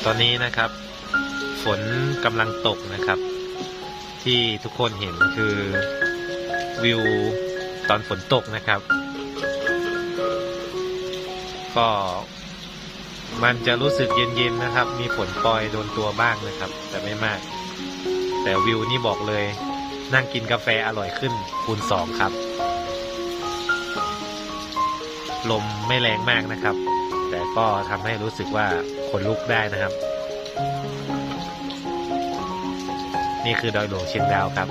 ตอนนี้นะครับฝนกำลังตกนะครับที่ทุกคนเห็นคือวิวตอนฝนตกนะครับก็มันจะรู้สึกเย็นๆนะครับมีฝนปรอยโดนตัวบ้างนะครับแต่ไม่มากแต่วิวนี่บอกเลยนั่งกินกาแฟอร่อยขึ้นคูณ2ครับลมไม่แรงมากนะครับแต่ก็ทำให้รู้สึกว่าขนลุกได้นะครับนี่คือดอยหลวงเชียงดาวครับ